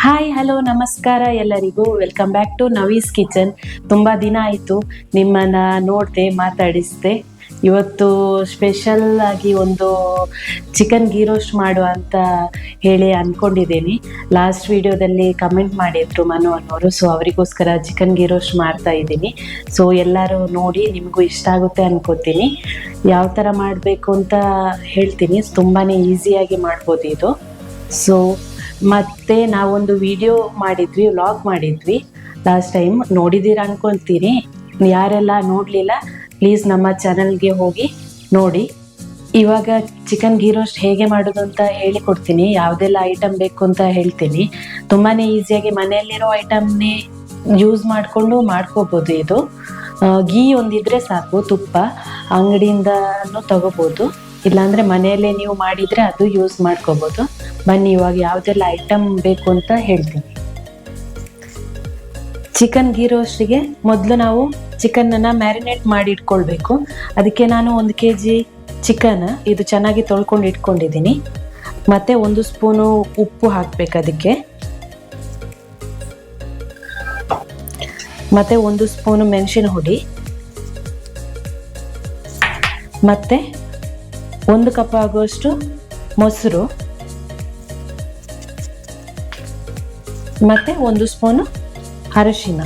Hi hello ನಮಸ್ಕಾರ ಎಲ್ಲರಿಗೂ. Welcome back to Navi's kitchen. ತುಂಬ ದಿನ ಆಯಿತು ನಿಮ್ಮನ್ನು ನೋಡಿದೆ, ಮಾತಾಡಿಸಿದೆ. ಇವತ್ತು ಸ್ಪೆಷಲ್ ಆಗಿ ಒಂದು ಚಿಕನ್ ಗೀ ರೋಸ್ಟ್ ಮಾಡುವ ಅಂತ ಹೇಳಿ ಅಂದ್ಕೊಂಡಿದ್ದೀನಿ. ಲಾಸ್ಟ್ ವಿಡಿಯೋದಲ್ಲಿ ಕಮೆಂಟ್ ಮಾಡಿದ್ರು ಮನು ಅನ್ನೋರು, ಸೊ ಅವರಿಗೋಸ್ಕರ ಚಿಕನ್ ಗೀ ರೋಸ್ಟ್ ಮಾಡ್ತಾ ಇದ್ದೀನಿ. ಸೊ ಎಲ್ಲರೂ ನೋಡಿ ನಿಮಗೂ ಇಷ್ಟ ಆಗುತ್ತೆ ಅನ್ಕೋತೀನಿ. ಯಾವ ಥರ ಮಾಡಬೇಕು ಅಂತ ಹೇಳ್ತೀನಿ. ತುಂಬಾ ಈಸಿಯಾಗಿ ಮಾಡ್ಬೋದು ಇದು. ಸೊ ಮತ್ತೆ ನಾವೊಂದು ವಿಡಿಯೋ ಮಾಡಿದ್ವಿ, ವ್ಲಾಗ್ ಮಾಡಿದ್ವಿ ಲಾಸ್ಟ್ ಟೈಮ್, ನೋಡಿದ್ದೀರಾ ಅನ್ಕೊಳ್ತೀನಿ. ಯಾರೆಲ್ಲ ನೋಡಲಿಲ್ಲ ಪ್ಲೀಸ್ ನಮ್ಮ ಚಾನಲ್ಗೆ ಹೋಗಿ ನೋಡಿ. ಇವಾಗ ಚಿಕನ್ ಗೀ ರೋಸ್ಟ್ ಹೇಗೆ ಮಾಡೋದು ಅಂತ ಹೇಳಿಕೊಡ್ತೀನಿ. ಯಾವುದೆಲ್ಲ ಐಟಮ್ ಬೇಕು ಅಂತ ಹೇಳ್ತೀನಿ. ತುಂಬಾ ಈಸಿಯಾಗಿ ಮನೆಯಲ್ಲಿರೋ ಐಟಮ್ನೇ ಯೂಸ್ ಮಾಡಿಕೊಂಡು ಮಾಡ್ಕೋಬೋದು. ಇದು ಗೀ ಒಂದಿದ್ರೆ ಸಾಕು, ತುಪ್ಪ ಅಂಗಡಿಯಿಂದನೂ ತಗೋಬೋದು, ಇಲ್ಲಾಂದರೆ ಮನೆಯಲ್ಲೇ ನೀವು ಮಾಡಿದರೆ ಅದು ಯೂಸ್ ಮಾಡ್ಕೋಬೋದು. ಬನ್ನಿ ಇವಾಗ ಯಾವುದೆಲ್ಲ ಐಟಮ್ ಬೇಕು ಅಂತ ಹೇಳ್ತೀನಿ. ಚಿಕನ್ ಗೀ ರೋಸ್ಟಿಗೆ ಮೊದಲು ನಾವು ಚಿಕನನ್ನು ಮ್ಯಾರಿನೇಟ್ ಮಾಡಿ ಇಟ್ಕೊಳ್ಬೇಕು. ಅದಕ್ಕೆ ನಾನು 1 kg ಚಿಕನ್ ಇದು ಚೆನ್ನಾಗಿ ತೊಳ್ಕೊಂಡು ಇಟ್ಕೊಂಡಿದ್ದೀನಿ. ಮತ್ತು 1 ಸ್ಪೂನು ಉಪ್ಪು ಹಾಕಬೇಕು ಅದಕ್ಕೆ, ಮತ್ತು 1 ಸ್ಪೂನು ಮೆಣಸಿನ ಹುಡಿ, ಮತ್ತು 1 ಕಪ್ ಆಗುವಷ್ಟು ಮೊಸರು, ಮತ್ತು 1 ಸ್ಪೂನು ಅರಿಶಿನ.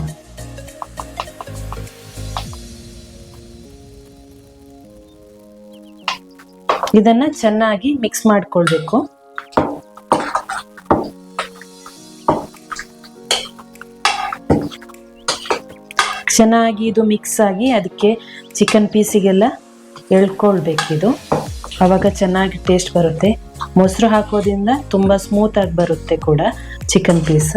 ಇದನ್ನ ಚೆನ್ನಾಗಿ ಮಿಕ್ಸ್ ಮಾಡಿಕೊಳ್ಬೇಕು. ಚೆನ್ನಾಗಿ ಇದು ಮಿಕ್ಸ್ ಆಗಿ ಅದಕ್ಕೆ ಚಿಕನ್ ಪೀಸಿಗೆಲ್ಲ ಎಳ್ಕೊಳ್ಬೇಕಿದು, ಆವಾಗ ಚೆನ್ನಾಗಿ ಟೇಸ್ಟ್ ಬರುತ್ತೆ. ಮೊಸರು ಹಾಕೋದ್ರಿಂದ ತುಂಬ ಸ್ಮೂತಾಗಿ ಬರುತ್ತೆ ಕೂಡ ಚಿಕನ್ ಪೀಸ್.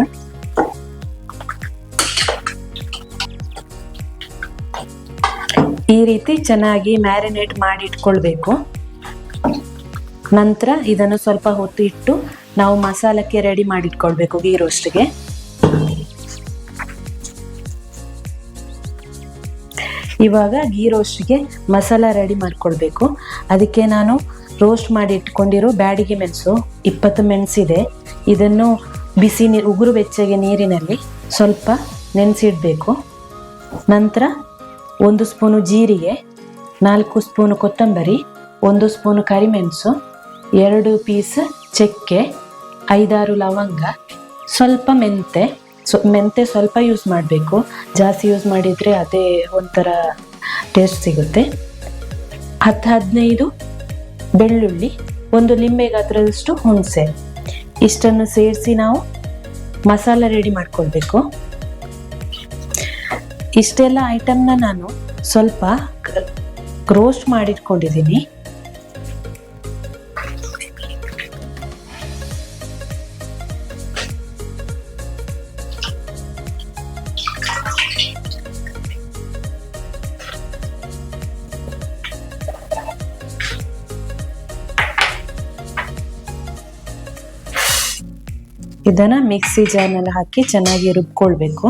ಈ ರೀತಿ ಚೆನ್ನಾಗಿ ಮ್ಯಾರಿನೇಟ್ ಮಾಡಿ ಇಟ್ಕೊಳ್ಬೇಕು. ನಂತರ ಇದನ್ನು ಸ್ವಲ್ಪ ಹೊತ್ತು ಇಟ್ಟು ನಾವು ಮಸಾಲಕ್ಕೆ ರೆಡಿ ಮಾಡಿಟ್ಕೊಳ್ಬೇಕು ಗೀ ರೋಸ್ಟ್ಗೆ. ಇವಾಗ ಗೀ ರೋಸ್ಟ್ಗೆ ಮಸಾಲ ರೆಡಿ ಮಾಡ್ಕೊಳ್ಬೇಕು. ಅದಕ್ಕೆ ನಾನು ರೋಸ್ಟ್ ಮಾಡಿ ಇಟ್ಕೊಂಡಿರೋ ಬ್ಯಾಡಿಗೆ ಮೆಣಸು 20 ಮೆಣಸಿದೆ. ಇದನ್ನು ಬಿಸಿ ನೀರು, ಉಗುರು ಬೆಚ್ಚಗೆ ನೀರಿನಲ್ಲಿ ಸ್ವಲ್ಪ ನೆನೆಸಿಡಬೇಕು. ನಂತರ 1 ಸ್ಪೂನು ಜೀರಿಗೆ, 4 ಸ್ಪೂನು ಕೊತ್ತಂಬರಿ, 1 ಸ್ಪೂನು ಕರಿಮೆಣಸು, 2 ಪೀಸ್ ಚಕ್ಕೆ, 5-6 ಲವಂಗ, ಸ್ವಲ್ಪ ಮೆಂತೆ ಸ್ವಲ್ಪ ಯೂಸ್ ಮಾಡಬೇಕು. ಜಾಸ್ತಿ ಯೂಸ್ ಮಾಡಿದರೆ ಅದೇ ಒಂಥರ ಟೇಸ್ಟ್ ಸಿಗುತ್ತೆ. 10-15 ಬೆಳ್ಳುಳ್ಳಿ, 1 ಲಿಂಬೆ ಗಾತ್ರದಷ್ಟು ಹುಣಸೆ. ಇಷ್ಟನ್ನು ಸೇರಿಸಿ ನಾವು ಮಸಾಲ ರೆಡಿ ಮಾಡ್ಕೊಳ್ಬೇಕು. ಇಷ್ಟೆಲ್ಲ ಐಟಮ್ನ ನಾನು ಸ್ವಲ್ಪ ರೋಸ್ಟ್ ಮಾಡಿಟ್ಕೊಂಡಿದ್ದೀನಿ. ಇದನ್ನ ಮಿಕ್ಸಿ ಜಾರ್ನಲ್ಲಿ ಹಾಕಿ ಚೆನ್ನಾಗಿ ರುಬ್ಕೊಳ್ಬೇಕು.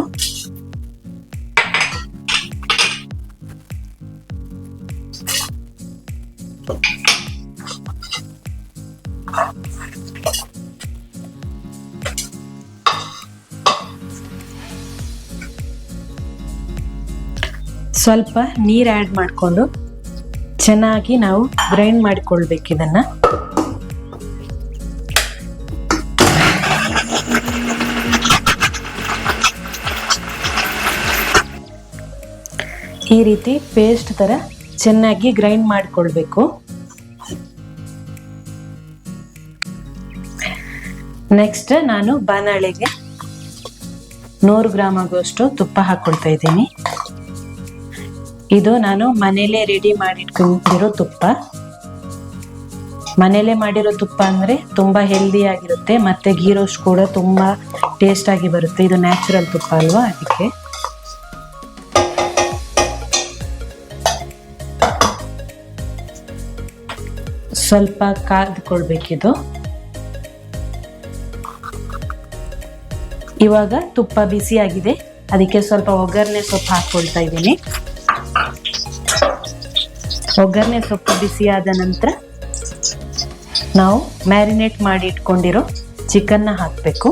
ಸ್ವಲ್ಪ ನೀರು ಆ್ಯಡ್ ಮಾಡಿಕೊಂಡು ಚೆನ್ನಾಗಿ ನಾವು ಗ್ರೈಂಡ್ ಮಾಡಿಕೊಳ್ಬೇಕು ಇದನ್ನ. ಈ ರೀತಿ ಪೇಸ್ಟ್ ತರ ಚೆನ್ನಾಗಿ ಗ್ರೈಂಡ್ ಮಾಡಿಕೊಳ್ಬೇಕು. ನೆಕ್ಸ್ಟ್ ನಾನು ಬಾಣಲೆಗೆ 100 ಗ್ರಾಮ್ ಆಗುವಷ್ಟು ತುಪ್ಪ ಹಾಕೊಳ್ತಾ ಇದ್ದೀನಿ. ಇದು ನಾನು ಮನೇಲೆ ರೆಡಿ ಮಾಡಿಟ್ಕೊಂಡಿರೋ ತುಪ್ಪ. ಮನೇಲೆ ಮಾಡಿರೋ ತುಪ್ಪ ಅಂದರೆ ತುಂಬ ಹೆಲ್ದಿ ಆಗಿರುತ್ತೆ, ಮತ್ತು ಗೀ ರೋಸ್ಟ್ ಕೂಡ ತುಂಬ ಟೇಸ್ಟ್ ಆಗಿ ಬರುತ್ತೆ. ಇದು ನ್ಯಾಚುರಲ್ ತುಪ್ಪ ಅಲ್ವಾ, ಅದಕ್ಕೆ. ಸ್ವಲ್ಪ ಕಾದ್ಕೊಳ್ಬೇಕಿದು. ಇವಾಗ ತುಪ್ಪ ಬಿಸಿ ಆಗಿದೆ, ಅದಕ್ಕೆ ಸ್ವಲ್ಪ ಒಗ್ಗರಣೆ ಸೊಪ್ಪು ಹಾಕೊಳ್ತಾ ಇದ್ದೀನಿ. ಒಗ್ಗರಣೆ ಸೊಪ್ಪು ಬಿಸಿಯಾದ ನಂತರ ನಾವು ಮ್ಯಾರಿನೇಟ್ ಮಾಡಿ ಇಟ್ಕೊಂಡಿರೋ ಚಿಕನ್ನ ಹಾಕಬೇಕು.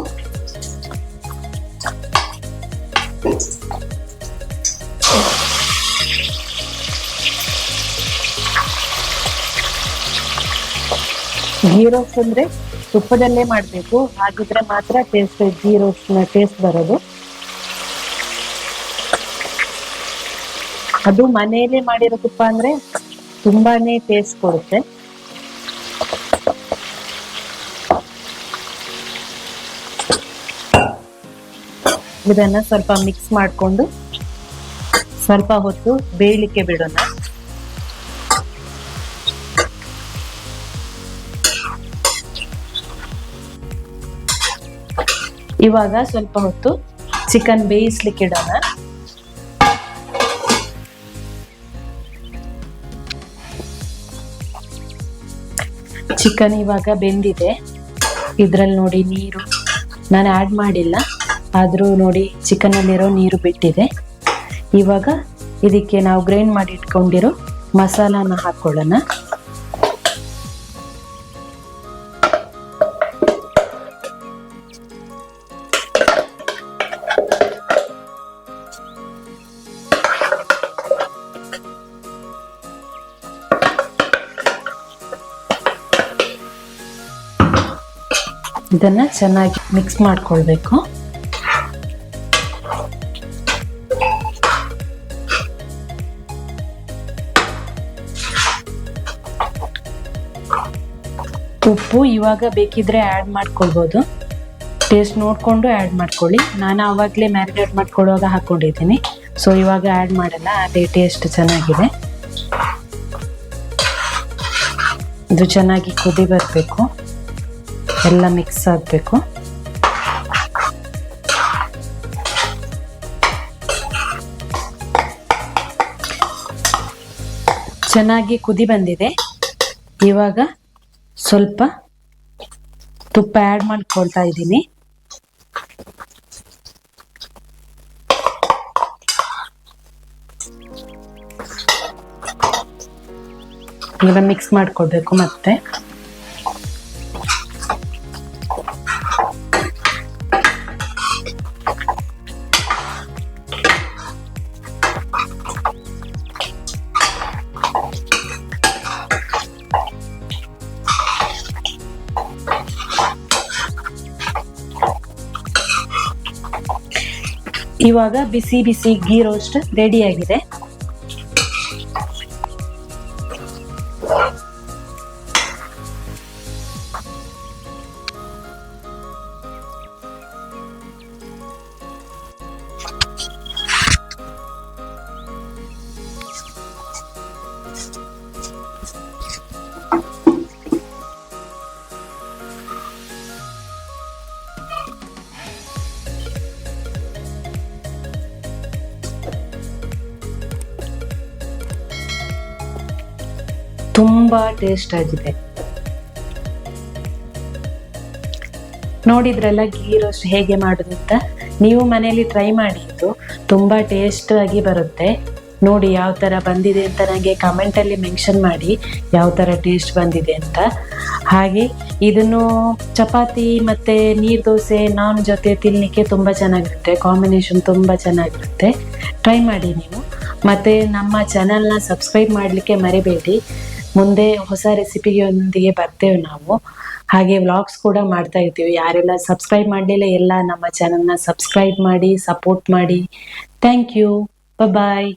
ಗೀ ರೋಸ್ಟ್ ಅಂದ್ರೆ ತುಪ್ಪದಲ್ಲೇ ಮಾಡಬೇಕು, ಹಾಗಿದ್ರೆ ಮಾತ್ರ ಗೀ ರೋಸ್ಟ್ ನ ಟೇಸ್ಟ್ ಬರೋದು. ಅದು ಮನೆಯಲ್ಲೇ ಮಾಡಿರೋ ತುಪ್ಪ ಅಂದ್ರೆ ತುಂಬಾನೇ ಟೇಸ್ಟ್ ಕೊಡುತ್ತೆ. ಇದನ್ನ ಸ್ವಲ್ಪ ಮಿಕ್ಸ್ ಮಾಡಿಕೊಂಡು ಸ್ವಲ್ಪ ಹೊತ್ತು ಬೇಯಲಿಕ್ಕೆ ಬಿಡೋಣ. ಇವಾಗ ಸ್ವಲ್ಪ ಹೊತ್ತು ಚಿಕನ್ ಬೇಯಿಸ್ಲಿಕ್ಕೆ ಇಡೋಣ. ಚಿಕನ್ ಇವಾಗ ಬೆಂದಿದೆ. ಇದ್ರಲ್ಲಿ ನೋಡಿ ನೀರು ನಾನು ಆ್ಯಡ್ ಮಾಡಿಲ್ಲ, ಆದರೂ ನೋಡಿ ಚಿಕನಲ್ಲಿರೋ ನೀರು ಬಿಟ್ಟಿದೆ. ಇವಾಗ ಇದಕ್ಕೆ ನಾವು ಗ್ರೈಂಡ್ ಮಾಡಿ ಇಟ್ಕೊಂಡಿರೋ ಮಸಾಲಾನ ಹಾಕೊಳ್ಳೋಣ. ಇದನ್ನ ಚೆನ್ನಾಗಿ ಮಿಕ್ಸ್ ಮಾಡ್ಕೊಳ್ಬೇಕು. ಉಪ್ಪು ಇವಾಗ ಬೇಕಿದ್ರೆ ಆ್ಯಡ್ ಮಾಡ್ಕೊಳ್ಬೋದು, ಟೇಸ್ಟ್ ನೋಡಿಕೊಂಡು ಆ್ಯಡ್ ಮಾಡ್ಕೊಳ್ಳಿ. ನಾನು ಆವಾಗಲೇ ಮ್ಯಾರಿನೇಟ್ ಮಾಡ್ಕೊಳ್ಳುವಾಗ ಹಾಕ್ಕೊಂಡಿದ್ದೀನಿ, ಸೊ ಇವಾಗ ಆ್ಯಡ್ ಮಾಡಲ್ಲ, ಅದೇ ಟೇಸ್ಟ್ ಚೆನ್ನಾಗಿದೆ. ಇದು ಚೆನ್ನಾಗಿ ಕುದಿ ಬರಬೇಕು, ಎಲ್ಲ ಮಿಕ್ಸ್ ಆಗಬೇಕು. ಚೆನ್ನಾಗಿ ಕುದಿ ಬಂದಿದೆ. ಇವಾಗ ಸ್ವಲ್ಪ ತುಪ್ಪ ಆ್ಯಡ್ ಮಾಡ್ಕೊಳ್ತಾ ಇದ್ದೀನಿ. ಇದನ್ನ ಮಿಕ್ಸ್ ಮಾಡ್ಕೊಳ್ಬೇಕು ಮತ್ತೆ. ಇವಾಗ ಬಿಸಿ ಬಿಸಿ ಗೀ ರೋಸ್ಟ್ ರೆಡಿ ಆಗಿದೆ. ತುಂಬಾ ಟೇಸ್ಟ್ ಆಗಿದೆ. ನೋಡಿದ್ರಲ್ಲ ಗೀ ರೋಸ್ಟ್ ಹೇಗೆ ಮಾಡೋದು ಅಂತ. ನೀವು ಮನೆಯಲ್ಲಿ ಟ್ರೈ ಮಾಡಿ, ಇದು ತುಂಬಾ ಟೇಸ್ಟ್ ಆಗಿ ಬರುತ್ತೆ. ನೋಡಿ ಯಾವ ತರ ಬಂದಿದೆ ಅಂತ ನನಗೆ ಕಮೆಂಟ್ ಅಲ್ಲಿ ಮೆನ್ಷನ್ ಮಾಡಿ, ಯಾವ ತರ ಟೇಸ್ಟ್ ಬಂದಿದೆ ಅಂತ. ಹಾಗೆ ಇದನ್ನು ಚಪಾತಿ ಮತ್ತೆ ನೀರು ದೋಸೆ ನಾನ್ ಜೊತೆ ತಿನ್ನಲಿಕ್ಕೆ ತುಂಬಾ ಚೆನ್ನಾಗಿರುತ್ತೆ, ಕಾಂಬಿನೇಷನ್ ತುಂಬಾ ಚೆನ್ನಾಗಿರುತ್ತೆ. ಟ್ರೈ ಮಾಡಿ ನೀವು. ಮತ್ತೆ ನಮ್ಮ ಚಾನಲ್ನ ಸಬ್ಸ್ಕ್ರೈಬ್ ಮಾಡಲಿಕ್ಕೆ ಮರಿಬೇಡಿ. ಮುಂದೆ ಹೊಸ ರೆಸಿಪಿಯೊಂದಿಗೆ ಬರ್ತೇವೆ ನಾವು. ಹಾಗೆ ವ್ಲಾಗ್ಸ್ ಕೂಡ ಮಾಡ್ತಾ ಇರ್ತೀವಿ. ಯಾರೆಲ್ಲ ಸಬ್ಸ್ಕ್ರೈಬ್ ಮಾಡಲಿಲ್ಲ ಎಲ್ಲ ನಮ್ಮ ಚಾನಲ್ನ ಸಬ್ಸ್ಕ್ರೈಬ್ ಮಾಡಿ ಸಪೋರ್ಟ್ ಮಾಡಿ. Thank you. ಬಾಯ್.